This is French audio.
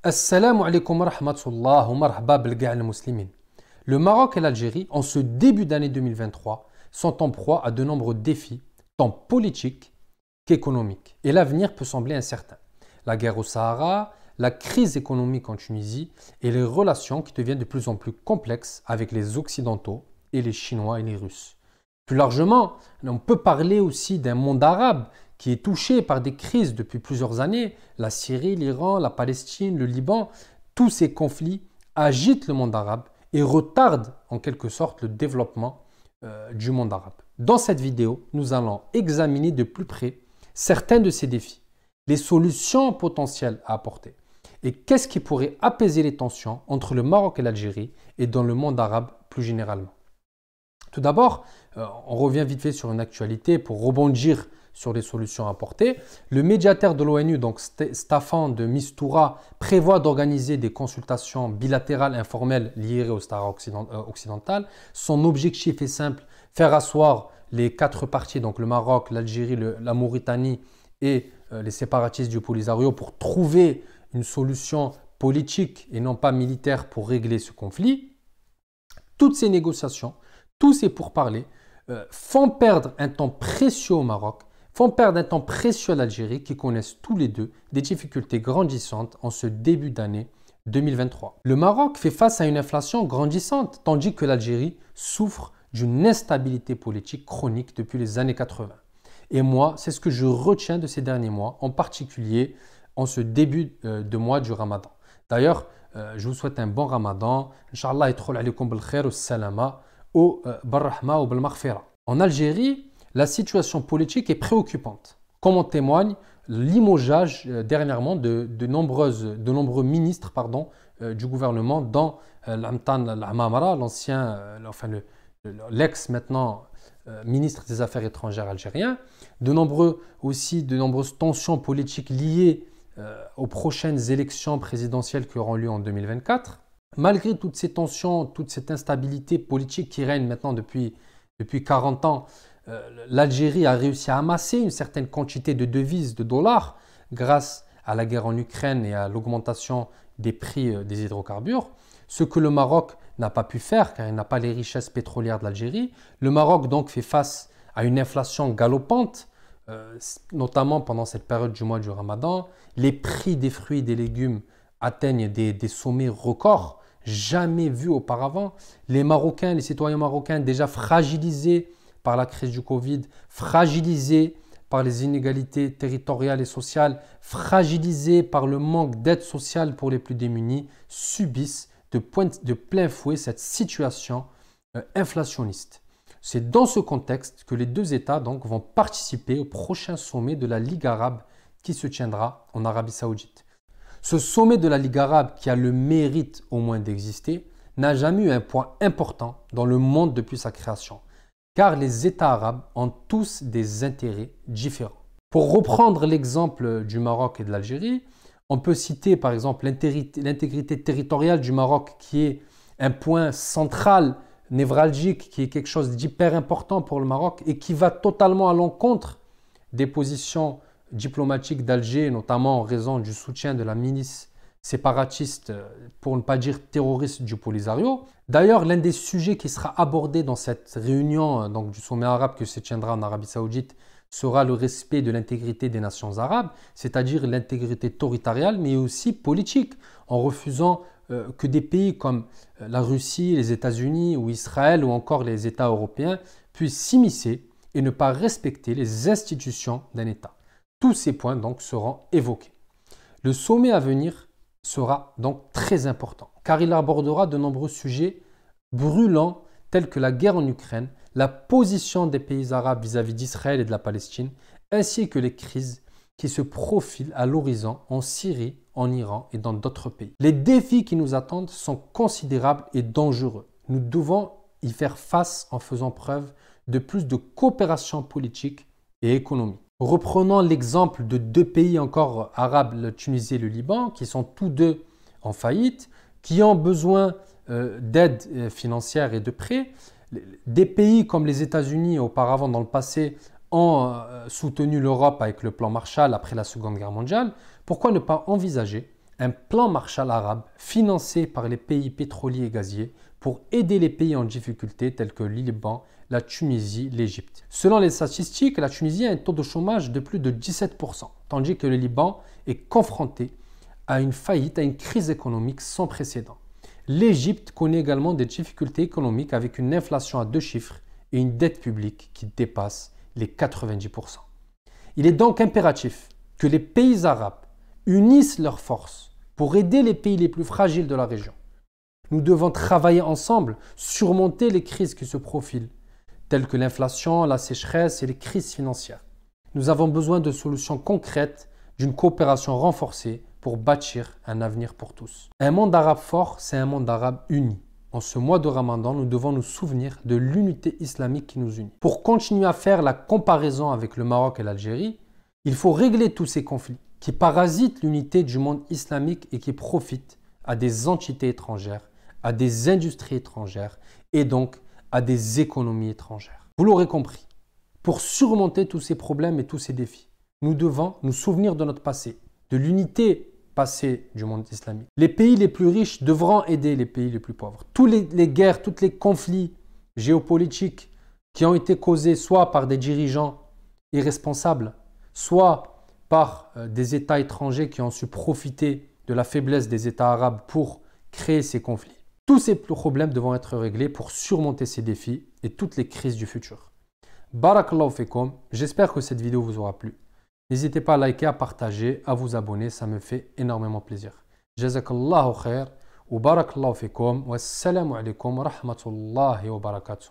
Assalamu alaikum wa rahmatullah wa marhaba bil ga'a al-muslimin. Le Maroc et l'Algérie, en ce début d'année 2023, sont en proie à de nombreux défis, tant politiques qu'économiques. Et l'avenir peut sembler incertain. La guerre au Sahara, la crise économique en Tunisie et les relations qui deviennent de plus en plus complexes avec les Occidentaux et les Chinois et les Russes. Plus largement, on peut parler aussi d'un monde arabe qui est touché par des crises depuis plusieurs années. La Syrie, l'Iran, la Palestine, le Liban, tous ces conflits agitent le monde arabe et retardent en quelque sorte le développement du monde arabe. Dans cette vidéo, nous allons examiner de plus près certains de ces défis, les solutions potentielles à apporter et qu'est-ce qui pourrait apaiser les tensions entre le Maroc et l'Algérie et dans le monde arabe plus généralement. Tout d'abord, on revient vite fait sur une actualité pour rebondir sur les solutions apportées. Le médiateur de l'ONU, donc Staffan de Mistura, prévoit d'organiser des consultations bilatérales informelles liées au Sahara occidental. Son objectif est simple, faire asseoir les quatre parties, donc le Maroc, l'Algérie, la Mauritanie et les séparatistes du Polisario pour trouver une solution politique et non pas militaire pour régler ce conflit. Toutes ces négociations, tous ces pourparlers font perdre un temps précieux au Maroc, font perdre un temps précieux à l'Algérie qui connaissent tous les deux des difficultés grandissantes en ce début d'année 2023. Le Maroc fait face à une inflation grandissante tandis que l'Algérie souffre d'une instabilité politique chronique depuis les années 80. Et moi, c'est ce que je retiens de ces derniers mois, en particulier en ce début de mois du Ramadan. D'ailleurs, je vous souhaite un bon Ramadan. Inch'Allah, yadkhul alaykoum bil khair wa salama ou bil rahma ou bil maghfira. En Algérie, la situation politique est préoccupante, comme en témoigne limogeage dernièrement de nombreux ministres du gouvernement, dont l'Amtan al-Amamara, l'ex maintenant ministre des Affaires étrangères algérien, de nombreuses tensions politiques liées aux prochaines élections présidentielles qui auront lieu en 2024. Malgré toutes ces tensions, toute cette instabilité politique qui règne maintenant depuis 40 ans, l'Algérie a réussi à amasser une certaine quantité de devises, de dollars, grâce à la guerre en Ukraine et à l'augmentation des prix des hydrocarbures. Ce que le Maroc n'a pas pu faire, car il n'a pas les richesses pétrolières de l'Algérie. Le Maroc donc fait face à une inflation galopante, notamment pendant cette période du mois du Ramadan. Les prix des fruits et des légumes atteignent des sommets records, jamais vus auparavant. Les Marocains, les citoyens marocains déjà fragilisés par la crise du Covid, fragilisés par les inégalités territoriales et sociales, fragilisés par le manque d'aide sociale pour les plus démunis, subissent de plein fouet cette situation inflationniste. C'est dans ce contexte que les deux États donc, vont participer au prochain sommet de la Ligue arabe qui se tiendra en Arabie Saoudite. Ce sommet de la Ligue arabe, qui a le mérite au moins d'exister, n'a jamais eu un point important dans le monde depuis sa création, car les États arabes ont tous des intérêts différents. Pour reprendre l'exemple du Maroc et de l'Algérie, on peut citer par exemple l'intégrité territoriale du Maroc qui est un point central, névralgique, qui est quelque chose d'hyper important pour le Maroc et qui va totalement à l'encontre des positions diplomatiques d'Alger, notamment en raison du soutien de la milice séparatiste, pour ne pas dire terroriste, du Polisario. D'ailleurs, l'un des sujets qui sera abordé dans cette réunion donc, du sommet arabe qui se tiendra en Arabie Saoudite sera le respect de l'intégrité des nations arabes, c'est-à-dire l'intégrité territoriale, mais aussi politique, en refusant que des pays comme la Russie, les États-Unis ou Israël ou encore les États européens puissent s'immiscer et ne pas respecter les institutions d'un État. Tous ces points donc seront évoqués. Le sommet à venir sera donc très important, car il abordera de nombreux sujets brûlants tels que la guerre en Ukraine, la position des pays arabes vis-à-vis d'Israël et de la Palestine, ainsi que les crises qui se profilent à l'horizon en Syrie, en Iran et dans d'autres pays. Les défis qui nous attendent sont considérables et dangereux. Nous devons y faire face en faisant preuve de plus de coopération politique et économique. Reprenons l'exemple de deux pays encore arabes, la Tunisie et le Liban, qui sont tous deux en faillite, qui ont besoin d'aide financière et de prêts. Des pays comme les États-Unis, auparavant dans le passé, ont soutenu l'Europe avec le plan Marshall après la Seconde Guerre mondiale. Pourquoi ne pas envisager un plan Marshall arabe financé par les pays pétroliers et gaziers pour aider les pays en difficulté tels que le Liban, la Tunisie, l'Égypte. Selon les statistiques, la Tunisie a un taux de chômage de plus de 17%, tandis que le Liban est confronté à une faillite, à une crise économique sans précédent. L'Égypte connaît également des difficultés économiques avec une inflation à 2 chiffres et une dette publique qui dépasse les 90%. Il est donc impératif que les pays arabes unissent leurs forces pour aider les pays les plus fragiles de la région. Nous devons travailler ensemble, surmonter les crises qui se profilent, telles que l'inflation, la sécheresse et les crises financières. Nous avons besoin de solutions concrètes, d'une coopération renforcée pour bâtir un avenir pour tous. Un monde arabe fort, c'est un monde arabe uni. En ce mois de Ramadan, nous devons nous souvenir de l'unité islamique qui nous unit. Pour continuer à faire la comparaison avec le Maroc et l'Algérie, il faut régler tous ces conflits qui parasitent l'unité du monde islamique et qui profitent à des entités étrangères, à des industries étrangères et donc à des économies étrangères. Vous l'aurez compris, pour surmonter tous ces problèmes et tous ces défis, nous devons nous souvenir de notre passé, de l'unité passée du monde islamique. Les pays les plus riches devront aider les pays les plus pauvres. Tous les guerres, tous les conflits géopolitiques qui ont été causés soit par des dirigeants irresponsables, soit par des États étrangers qui ont su profiter de la faiblesse des États arabes pour créer ces conflits. Tous ces problèmes devront être réglés pour surmonter ces défis et toutes les crises du futur. Barakallahu fekoum, j'espère que cette vidéo vous aura plu. N'hésitez pas à liker, à partager, à vous abonner, ça me fait énormément plaisir. Jazakallahu khair, wa barakallahu fekoum, wa assalamu alaikum wa rahmatullahi wa barakatuh.